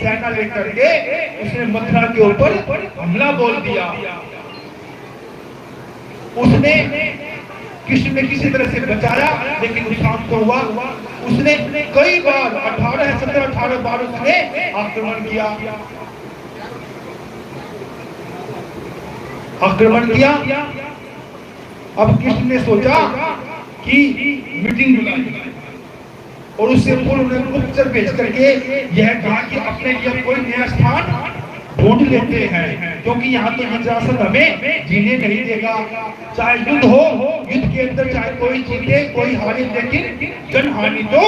सेना लेकर के उसने मथुरा के ऊपर हमला बोल दिया। उसने कृष्ण ने किसी तरह से बचाया, लेकिन नुकसान तो हुआ। उसने कई बार 18 बार उसने आक्रमण किया। अब कृष्ण ने सोचा कि मीटिंग बुलाई और उससे पूर्व उन्हें गुप्तचर भेज करके यह कहा कि अपने लिए कोई नया स्थान ढूंढ लेते हैं, क्योंकि यहाँ तो इंद्रासन हमें जीने नहीं देगा। चाहे युद्ध हो, युद्ध के अंदर चाहे कोई जीते कोई हारे, लेकिन जन हानि तो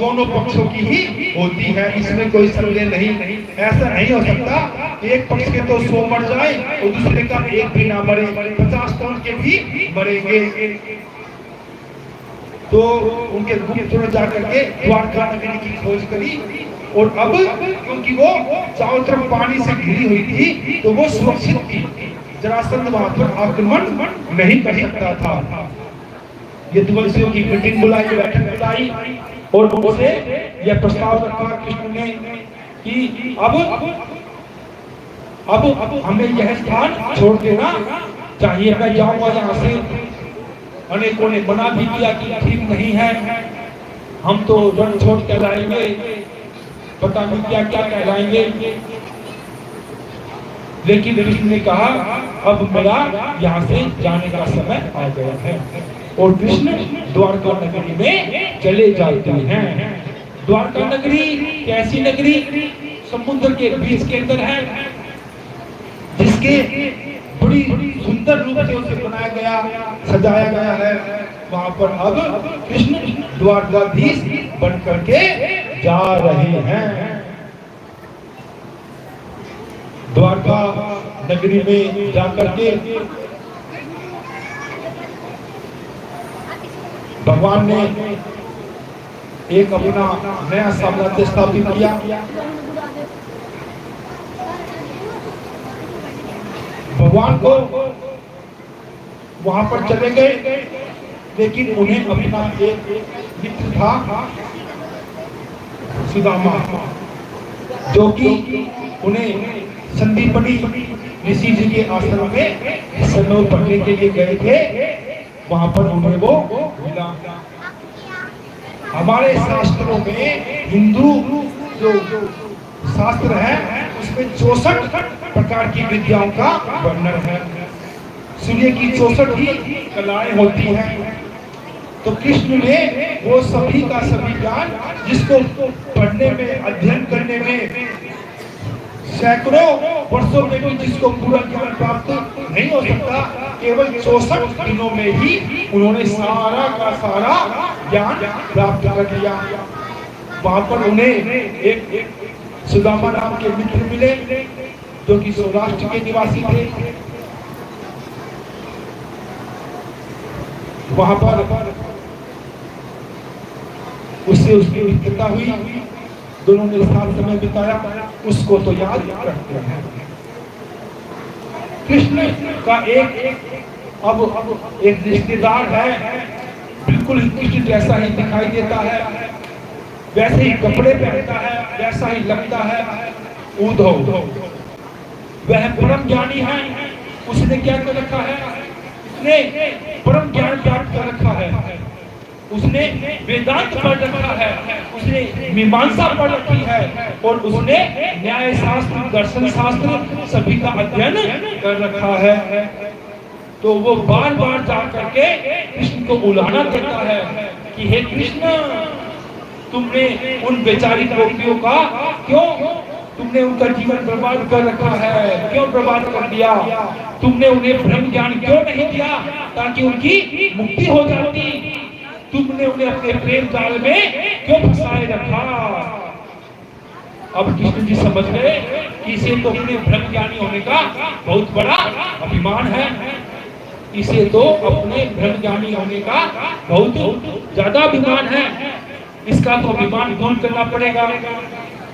दोनों पक्षों की ही होती है, इसमें कोई संदेह नहीं। ऐसा नहीं हो सकता एक पक्ष के तो 100 मर जाए और दूसरे का एक भी ना मरे, 50 तो उनके भी मरेंगे। तो उनके गुप्तचरों जाकर के द्वारका नगरी की खोज करी, और अब क्योंकि वो चारों तरफ पानी से घिरी हुई थी तो वो सुरक्षित थी, जरासंध वहां पर आक्रमण नहीं कर सकता था। यदुवंशियों की मीटिंग बुलाई, बैठक बुलाई और उनसे यह प्रस्ताव रखा कृष्ण ने कि अब हमें यह स्थान छोड़ देना चाहिए, मैं जाऊंगा यहाँ से। अनेकों ने मना भी किया कि ठीक नहीं है, हम तो रण छोड़ कर लाएंगे, पता नहीं क्या क्या कहलाएंगे। लेकिन कृष्ण ने कहा अब मेरा यहाँ से जाने का समय आ गया है, और कृष्ण द्वारका नगरी में चले जाते हैं। द्वारका नगरी कैसी नगरी? समुद्र के बीच के अंदर है, जिसके बड़ी सुंदर रूप से उसे बनाया गया, सजाया गया है। वहां पर अब कृष्ण द्वारकाधीश बन करके जा रहे हैं। द्वारका नगरी में जाकर के भगवान ने एक अपना नया साम्राज्य स्थापित किया। भगवान को वहां पर चले गए, लेकिन उन्हें अपना एक मित्र था सुदामा, जो कि उन्हें संदीपनी ऋषि जी के आश्रम में समय पढ़ने के लिए गए थे, वहां पर उन्हें वो मिला। हमारे शास्त्रों में, हिंदू जो शास्त्र है उसमें 64 प्रकार की विद्याओं का वर्णन है। सूर्य की 64 ही कलाएं होती हैं। तो कृष्ण ने वो सभी का सभी ज्ञान, जिसको पढ़ने में, अध्ययन करने में सैकड़ों वर्षों में भी जिसको पूरा ज्ञान प्राप्त नहीं हो सकता, केवल 64 दिनों में ही उन्होंने सारा का सारा ज्ञान प्राप्त कर लिया। वहां पर उन्हें एक सुदामा नाम के मित्र मिले, जो कि सौराष्ट्र के निवासी थे। वहां पर उससे उसकी मित्रता हुई, दोनों ने साथ समय बिताया, उसको तो याद रखते हैं। कृष्ण का अब एक रिश्तेदार है, बिल्कुल कृष्ण जैसा ही दिखाई देता है, वैसे ही कपड़े पहनता है, वैसा ही लगता है, उद्धव। वह परम ज्ञानी है। उसने क्या कर रखा है? उसने परम ज्ञान प्राप्त कर रखा है, उसने वेदांत पढ़ रखा है, उसने मीमांसा पढ़ रखी है, और उसने न्याय शास्त्र, दर्शन शास्त्र सभी का अध्ययन कर रखा है। तो वो बार बार जा करके कृष्ण को उलाहना देता है कि हे कृष्ण, तुमने उन बेचारी गोपियों का क्यों, तुमने उनका जीवन बर्बाद कर रखा है, क्यों बर्बाद कर दिया? तुमने उन्हें ब्रह्म ज्ञान क्यों नहीं दिया ताकि उनकी मुक्ति हो जाती? तुमने उन्हें अपने प्रेम जाल में क्यों फंसाए रखा? अब कृष्ण जी समझ गए कि इसे तो अपने ब्रह्म ज्ञानी होने का बहुत बड़ा अभिमान है, इसे तो अपने ब्रह्म ज्ञानी होने का बहुत ज्यादा अभिमान है। इसका तो अभिमान दूर करना पड़ेगा,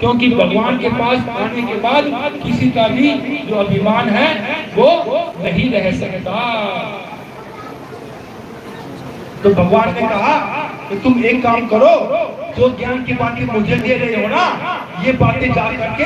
क्योंकि भगवान के पास आने के बाद किसी का भी जो अभिमान है वो नहीं रह सकता। तो भगवान ने कहा कि तुम एक काम करो, जो ज्ञान की बातें मुझे दे रहे हो ना, ये बातें जा करके